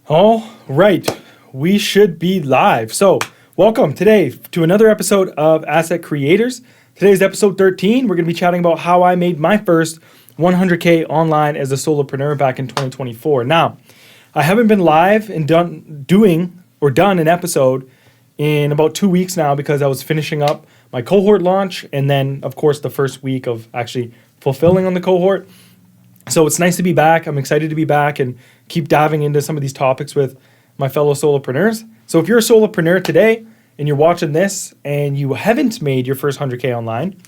All right, we should be live. So, welcome today to another episode of Asset Creators. Today's episode 13. We're going to be chatting about how I made my first 100K online as a solopreneur back in 2024. Now, I haven't been live and done an episode in about 2 weeks now because I was finishing up my cohort launch and then, of course, the first week of actually fulfilling on the cohort. So it's nice to be back. I'm excited to be back and keep diving into some of these topics with my fellow solopreneurs. So if you're a solopreneur today and you're watching this and you haven't made your first 100K online,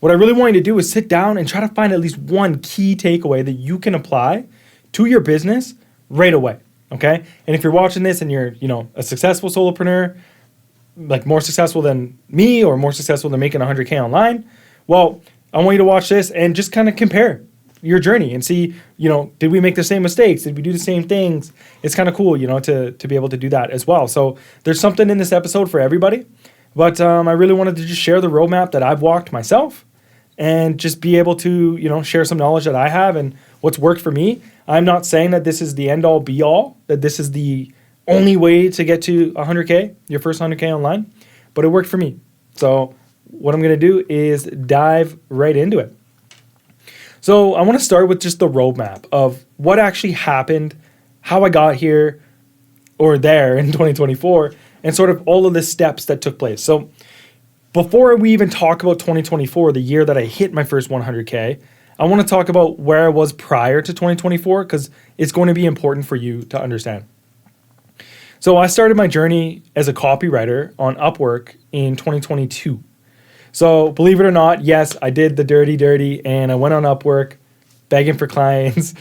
what I really want you to do is sit down and try to find at least one key takeaway that you can apply to your business right away, okay? And if you're watching this and you're, a successful solopreneur, like more successful than me or more successful than making 100K online, well, I want you to watch this and just kind of compare your journey and see, did we make the same mistakes? Did we do the same things? It's kind of cool, to be able to do that as well. So there's something in this episode for everybody, but I really wanted to just share the roadmap that I've walked myself and just be able to, share some knowledge that I have and what's worked for me. I'm not saying that this is the end all be all, that this is the only way to get to 100K, your first 100K online, but it worked for me. So what I'm going to do is dive right into it. So I want to start with just the roadmap of what actually happened, how I got here or there in 2024, and sort of all of the steps that took place. So before we even talk about 2024, the year that I hit my first 100K, I want to talk about where I was prior to 2024 because it's going to be important for you to understand. So I started my journey as a copywriter on Upwork in 2022. So believe it or not, yes, I did the dirty, and I went on Upwork begging for clients,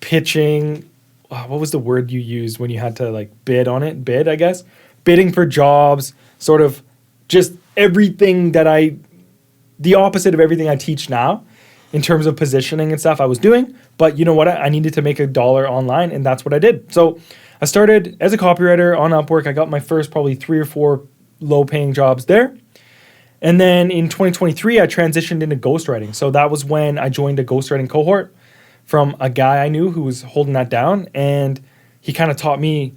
pitching. What was the word you used when you had to bid on it? Bid, I guess. Bidding for jobs, sort of just everything the opposite of everything I teach now in terms of positioning and stuff I was doing. But you know what? I needed to make $1 online, and that's what I did. So I started as a copywriter on Upwork. I got my first probably 3 or 4 low-paying jobs there. And then in 2023, I transitioned into ghostwriting. So that was when I joined a ghostwriting cohort from a guy I knew who was holding that down. And he kind of taught me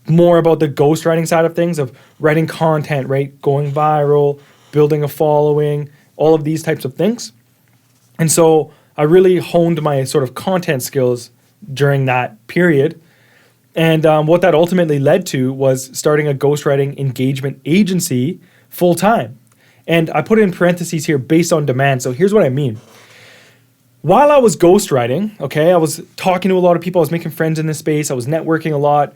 more about the ghostwriting side of things, of writing content, right? Going viral, building a following, all of these types of things. And so I really honed my sort of content skills during that period. And what that ultimately led to was starting a ghostwriting engagement agency full time. And I put in parentheses here, based on demand. So here's what I mean. While I was ghostwriting, I was talking to a lot of people. I was making friends in this space. I was networking a lot.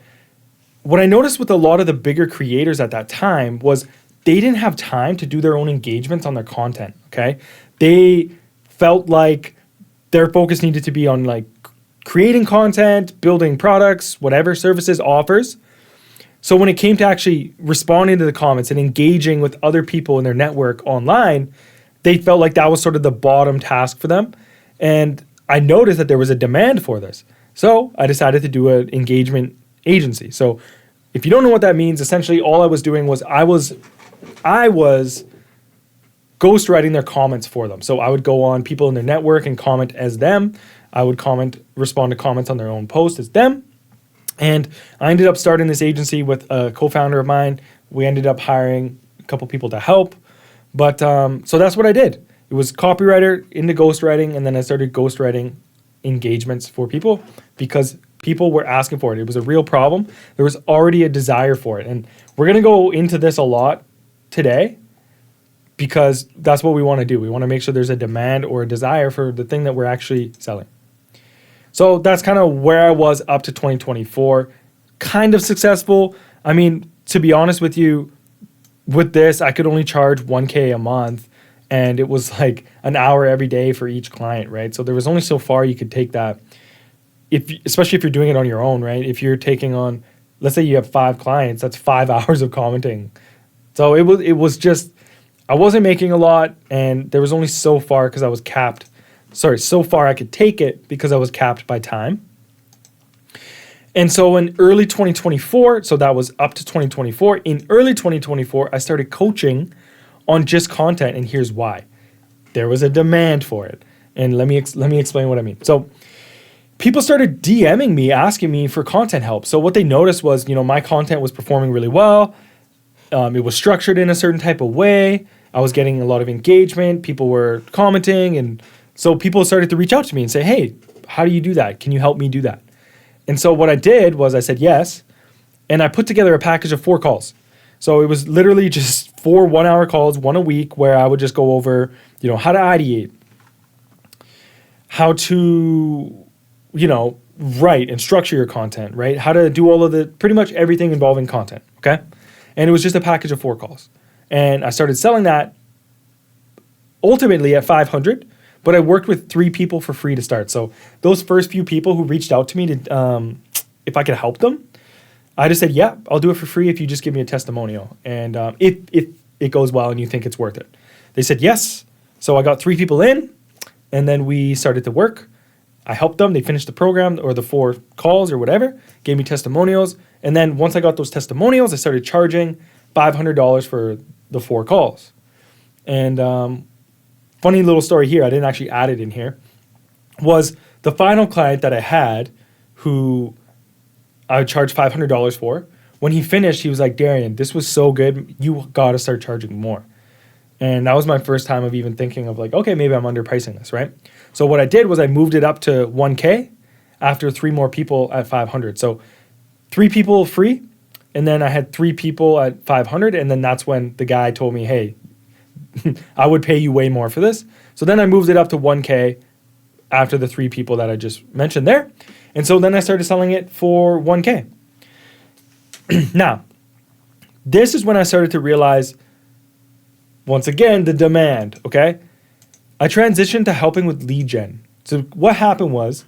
What I noticed with a lot of the bigger creators at that time was they didn't have time to do their own engagements on their content, They felt like their focus needed to be on creating content, building products, whatever, services, offers. So when it came to actually responding to the comments and engaging with other people in their network online, they felt like that was sort of the bottom task for them. And I noticed that there was a demand for this. So I decided to do an engagement agency. So if you don't know what that means, essentially all I was doing was I was ghostwriting their comments for them. So I would go on people in their network and comment as them. I would respond to comments on their own post as them. And I ended up starting this agency with a co-founder of mine. We ended up hiring a couple people to help. But so that's what I did. It was copywriter into ghostwriting, and then I started ghostwriting engagements for people because people were asking for it. It was a real problem. There was already a desire for it. And we're going to go into this a lot today because that's what we want to do. We want to make sure there's a demand or a desire for the thing that we're actually selling. So that's kind of where I was up to 2024. Kind of successful. I mean, to be honest with you, with this, I could only charge $1K a month, and it was like an hour every day for each client, right? So there was only so far you could take that, especially if you're doing it on your own, right? If you're taking on, let's say you have 5 clients, that's 5 hours of commenting. So it was just, I wasn't making a lot, and there was only so far because I was capped. So far I could take it because I was capped by time. And so in early 2024, so that was up to 2024, in early 2024, I started coaching on just content, and here's why. There was a demand for it. And let me explain what I mean. So people started DMing me, asking me for content help. So what they noticed was, my content was performing really well. It was structured in a certain type of way. I was getting a lot of engagement. People were commenting. And so people started to reach out to me and say, hey, how do you do that? Can you help me do that? And so what I did was I said yes. And I put together a package of 4 calls. So it was literally just 4 1-hour calls, one a week, where I would just go over, how to ideate, how to, write and structure your content, right? How to do all of pretty much everything involving content, okay? And it was just a package of 4 calls. And I started selling that ultimately at $500, but I worked with 3 people for free to start. So those first few people who reached out to me to, if I could help them, I just said, yeah, I'll do it for free if you just give me a testimonial. And if it goes well and you think it's worth it. They said yes. So I got 3 people in, and then we started to work. I helped them. They finished the program or the 4 calls or whatever, gave me testimonials. And then once I got those testimonials, I started charging $500 for the 4 calls. And funny little story here, I didn't actually add it in here, was the final client that I had who I charged $500 for. When he finished, he was like, Darian, this was so good. You got to start charging more. And that was my first time of even thinking of like, okay, maybe I'm underpricing this, right? So what I did was I moved it up to 1K after 3 more people at 500. So 3 people free, and then I had 3 people at 500, and then that's when the guy told me, hey, I would pay you way more for this. So then I moved it up to 1K after the 3 people that I just mentioned there. And so then I started selling it for 1K. Now, this is when I started to realize, once again, the demand, okay? I transitioned to helping with lead gen. So what happened was,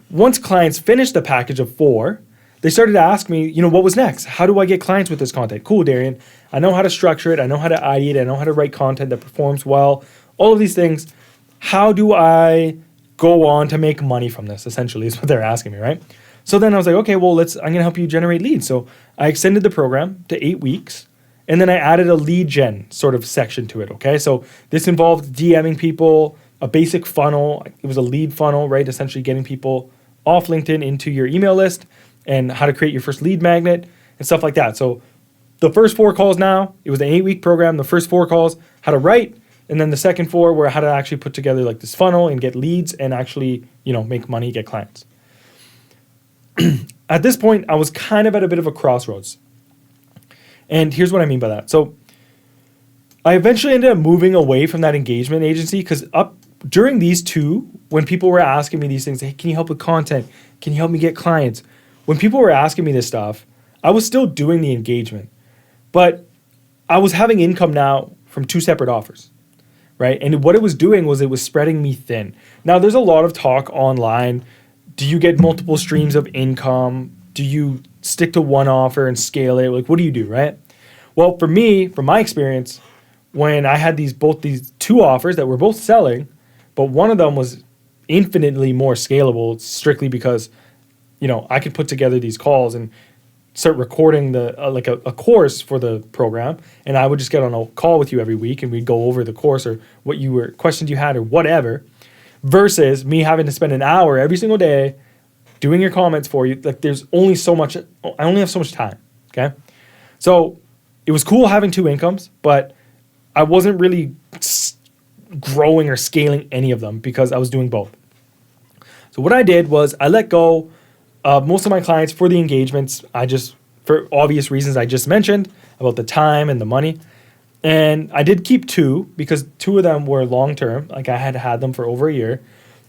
once clients finished the package of 4, they started to ask me, what was next? How do I get clients with this content? Cool, Darian. I know how to structure it. I know how to ideate it. I know how to write content that performs well. All of these things. How do I go on to make money from this, essentially, is what they're asking me, right? So then I was like, okay, well, I'm going to help you generate leads. So I extended the program to 8 weeks, and then I added a lead gen sort of section to it, okay? So this involved DMing people, a basic funnel. It was a lead funnel, right? Essentially getting people off LinkedIn into your email list and how to create your first lead magnet and stuff like that. So the first 4 calls now, it was an 8-week program. The first 4 calls, how to write, and then the second 4 were how to actually put together like this funnel and get leads and actually, make money, get clients. At this point, I was kind of at a bit of a crossroads. And here's what I mean by that. So I eventually ended up moving away from that engagement agency because during these 2, when people were asking me these things, hey, can you help with content? Can you help me get clients? When people were asking me this stuff, I was still doing the engagement, but I was having income now from 2 separate offers, right? And what it was doing was it was spreading me thin. Now, there's a lot of talk online. Do you get multiple streams of income? Do you stick to one offer and scale it? Like, what do you do, right? Well, for me, from my experience, when I had both these 2 offers that were both selling, but one of them was infinitely more scalable strictly because, I could put together these calls and start recording a course for the program, and I would just get on a call with you every week and we'd go over the course or questions you had or whatever, versus me having to spend an hour every single day doing your comments for you. Like, there's only so much, I only have so much time, okay? So it was cool having 2 incomes, but I wasn't really growing or scaling any of them because I was doing both. So what I did was I let go of most of my clients for the engagements. For obvious reasons I just mentioned about the time and the money. And I did keep 2 because 2 of them were long-term. Like, I had them for over a year.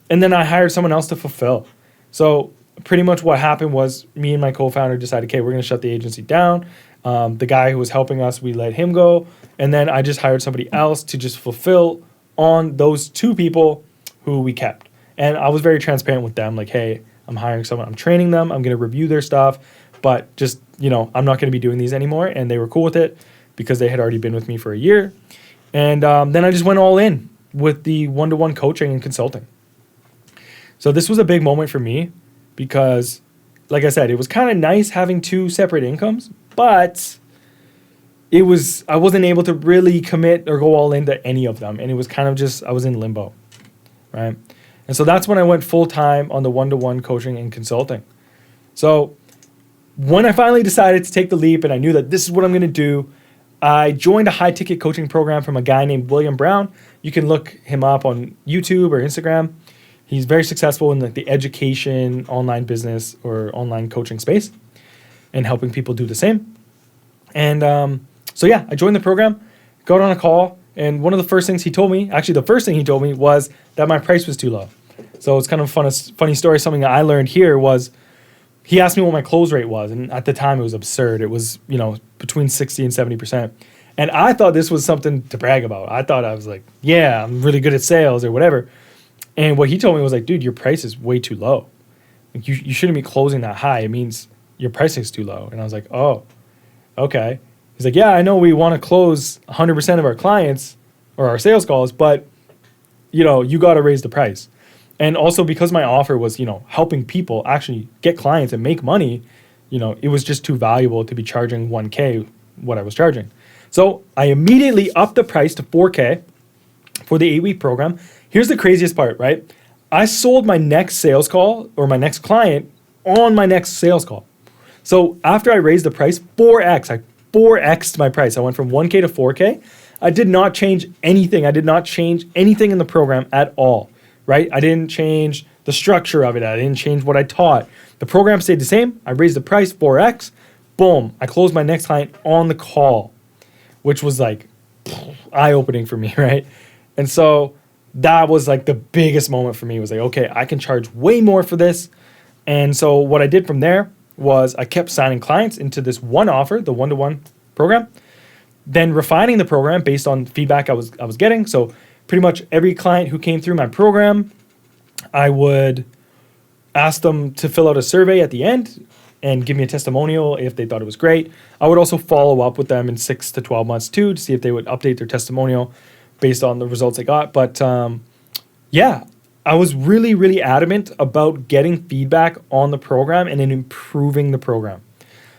And then I hired someone else to fulfill. So pretty much what happened was me and my co-founder decided, okay, we're going to shut the agency down. The guy who was helping us, we let him go. And then I just hired somebody else to just fulfill on those 2 people who we kept. And I was very transparent with them. Like, hey, I'm hiring someone. I'm training them. I'm going to review their stuff. But just, I'm not going to be doing these anymore. And they were cool with it because they had already been with me for a year. And then I just went all in with the one-to-one coaching and consulting. So this was a big moment for me because, like I said, it was kind of nice having 2 separate incomes, but I wasn't able to really commit or go all into any of them. And it was kind of just, I was in limbo, right? And so that's when I went full time on the one-to-one coaching and consulting. So when I finally decided to take the leap and I knew that this is what I'm going to do, I joined a high ticket coaching program from a guy named William Brown. You can look him up on YouTube or Instagram. He's very successful in the education, online business, or online coaching space and helping people do the same. And so yeah, I joined the program, got on a call, and one of the first things he told me, actually the first thing he told me was that my price was too low. So it's kind of a funny story. Something that I learned here was he asked me what my close rate was. And at the time it was absurd. It was, between 60 and 70%. And I thought this was something to brag about. I thought I was like, yeah, I'm really good at sales or whatever. And what he told me was like, dude, your price is way too low. Like you shouldn't be closing that high. It means your pricing is too low. And I was like, oh, okay. He's like, yeah, I know we want to close 100% of our clients or our sales calls, but you got to raise the price. And also because my offer was, helping people actually get clients and make money, it was just too valuable to be charging 1K what I was charging. So I immediately upped the price to 4K for the 8-week program. Here's the craziest part, right? I sold my next sales call or my next client on my next sales call. So after I raised the price, 4X'd my price. I went from 1K to 4K. I did not change anything. I did not change anything in the program at all, right? I didn't change the structure of it. I didn't change what I taught. The program stayed the same. I raised the price 4X. Boom. I closed my next client on the call, which was like eye-opening for me, right? And so that was like the biggest moment for me. It was like, okay, I can charge way more for this. And so what I did from there was I kept signing clients into this one offer, the one-to-one program, then refining the program based on feedback I was getting. So pretty much every client who came through my program, I would ask them to fill out a survey at the end and give me a testimonial if they thought it was great. I would also follow up with them in 6 to 12 months too to see if they would update their testimonial based on the results I got. But yeah, I was really, really adamant about getting feedback on the program and then improving the program.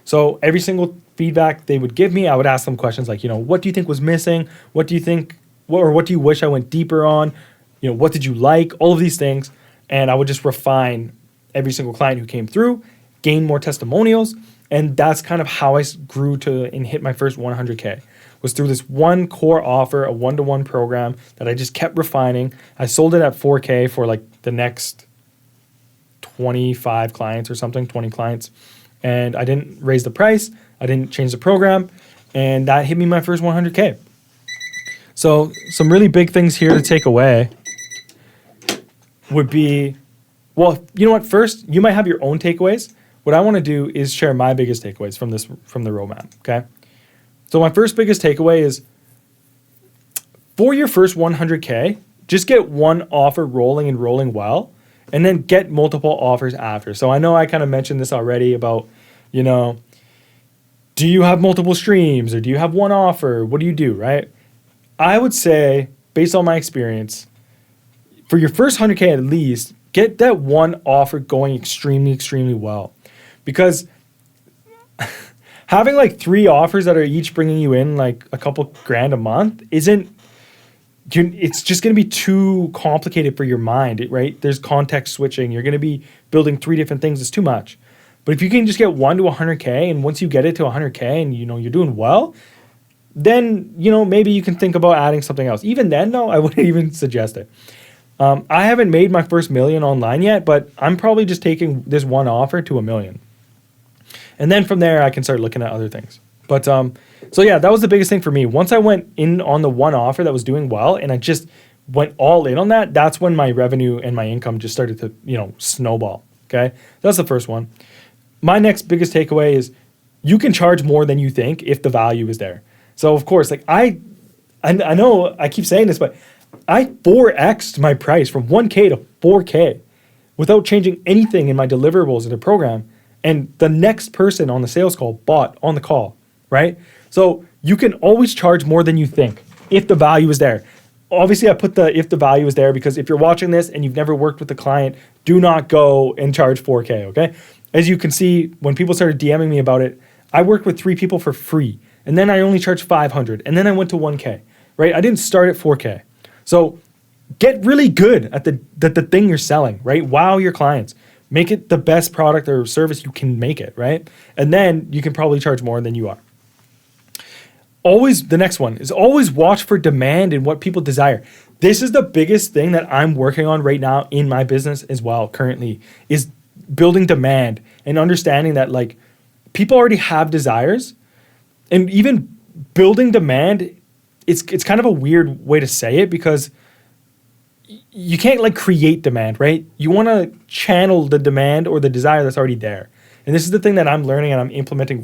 So every single feedback they would give me, I would ask them questions like, what do you think was missing? What do you think, or what do you wish I went deeper on? What did you like? All of these things. And I would just refine every single client who came through, gain more testimonials. And that's kind of how I grew to and hit my first 100K. Was through this one core offer, a one-to-one program that I just kept refining. I sold it at 4K for like the next 25 clients or something, 20 clients. And I didn't raise the price. I didn't change the program. And that hit me my first 100K. So some really big things here to take away would be, well, you know what? First, you might have your own takeaways. What I want to do is share my biggest takeaways from the roadmap, okay? So my first biggest takeaway is for your first 100K, just get one offer rolling and rolling well, and then get multiple offers after. So I know I kind of mentioned this already about, do you have multiple streams or do you have one offer? What do you do, right? I would say, based on my experience, for your first 100K at least, get that one offer going extremely, extremely well. Because having like 3 offers that are each bringing you in like a couple grand a month it's just going to be too complicated for your mind, right? There's context switching. You're going to be building 3 different things. It's too much. But if you can just get 1 to 100K, and once you get it to 100K and you're doing well, then maybe you can think about adding something else. Even then, though, I wouldn't even suggest it. I haven't made my first $1 million online yet, but I'm probably just taking this one offer to $1 million. And then from there, I can start looking at other things. But so yeah, that was the biggest thing for me. Once I went in on the one offer that was doing well, and I just went all in on that, that's when my revenue and my income just started to, snowball. Okay. That's the first one. My next biggest takeaway is you can charge more than you think if the value is there. So of course, like I know I keep saying this, but I 4X'd my price from 1K to 4K without changing anything in my deliverables in the program. And the next person on the sales call bought on the call, right? So you can always charge more than you think if the value is there. Obviously, I put the if the value is there because if you're watching this and you've never worked with a client, do not go and charge 4K, okay? As you can see, when people started DMing me about it, I worked with 3 people for free. And then I only charged 500. And then I went to 1K, right? I didn't start at 4K. So get really good at the thing you're selling, right? Wow your clients. Make it the best product or service you can make it, right? And then you can probably charge more than you are. Always, the next one is always watch for demand and what people desire. This is the biggest thing that I'm working on right now in my business as well currently, is building demand and understanding that like people already have desires, and even building demand, it's kind of a weird way to say it because you can't like create demand, right? You want to channel the demand or the desire that's already there. And this is the thing that I'm learning and I'm implementing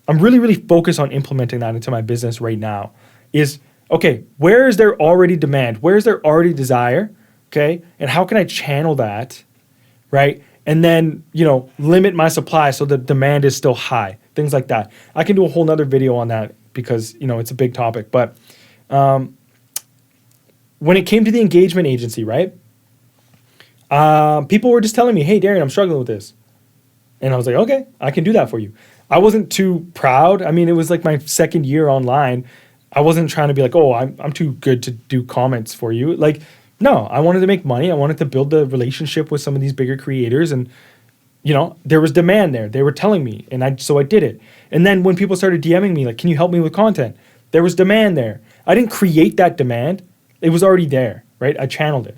I'm really focused on implementing that into my business right now is, okay, where is there already demand? Where is there already desire? Okay. And how can I channel that? Right. And then, limit my supply so the demand is still high, things like that. I can do a whole nother video on that because, it's a big topic, but, when it came to the engagement agency, right? People were just telling me, hey, Darren, I'm struggling with this. And I was like, okay, I can do that for you. I wasn't too proud. I mean, it was like my second year online. I wasn't trying to be like, oh, I'm too good to do comments for you. Like, no, I wanted to make money. I wanted to build the relationship with some of these bigger creators. And, there was demand there. They were telling me. And so I did it. And then when people started DMing me, like, can you help me with content? There was demand there. I didn't create that demand. It was already there, right? I channeled it.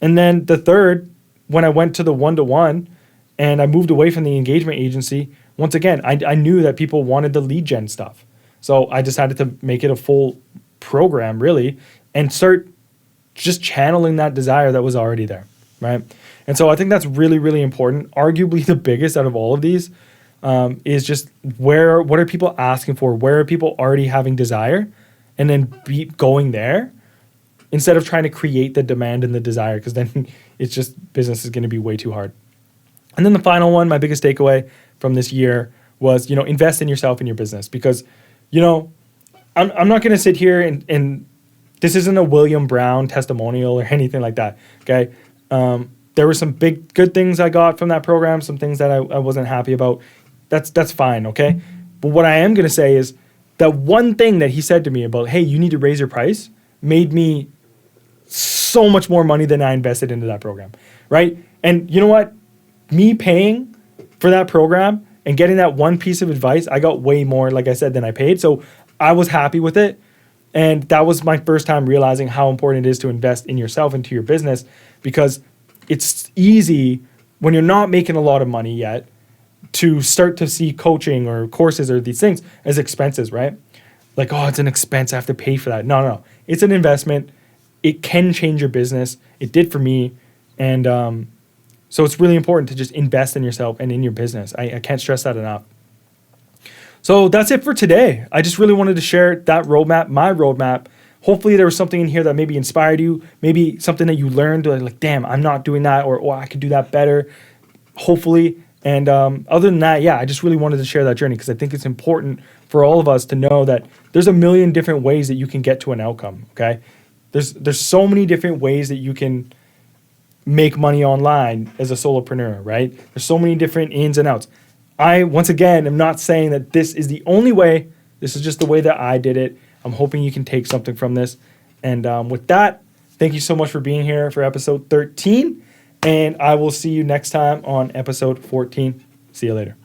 And then the third, when I went to the one-to-one and I moved away from the engagement agency, once again, I knew that people wanted the lead gen stuff. So I decided to make it a full program, really, and start just channeling that desire that was already there, right? And so I think that's really important. Arguably the biggest out of all of these is just what are people asking for? Where are people already having desire? And then going there, instead of trying to create the demand and the desire, because then it's just business is going to be way too hard. And then the final one, my biggest takeaway from this year was, invest in yourself and your business, because, I'm not going to sit here and this isn't a William Brown testimonial or anything like that. Okay. There were some good things I got from that program, some things that I wasn't happy about. That's fine. Okay. But what I am going to say is that one thing that he said to me about, hey, you need to raise your price, made me so much more money than I invested into that program, right? And you know what? Me paying for that program and getting that one piece of advice, I got way more, like I said, than I paid. So I was happy with it. And that was my first time realizing how important it is to invest in yourself, into your business, because it's easy when you're not making a lot of money yet to start to see coaching or courses or these things as expenses, right? Like, oh, it's an expense. I have to pay for that. No. It's an investment. It can change your business. It did for me. And so it's really important to just invest in yourself and in your business. I can't stress that enough. So that's it for today. I just really wanted to share that roadmap, my roadmap. Hopefully there was something in here that maybe inspired you, maybe something that you learned, like, damn, I'm not doing that, or oh, I could do that better, hopefully. And other than that, I just really wanted to share that journey because I think it's important for all of us to know that there's a million different ways that you can get to an outcome, okay? There's so many different ways that you can make money online as a solopreneur, right? There's so many different ins and outs. I, once again, am not saying that this is the only way. This is just the way that I did it. I'm hoping you can take something from this. And with that, thank you so much for being here for episode 13. And I will see you next time on episode 14. See you later.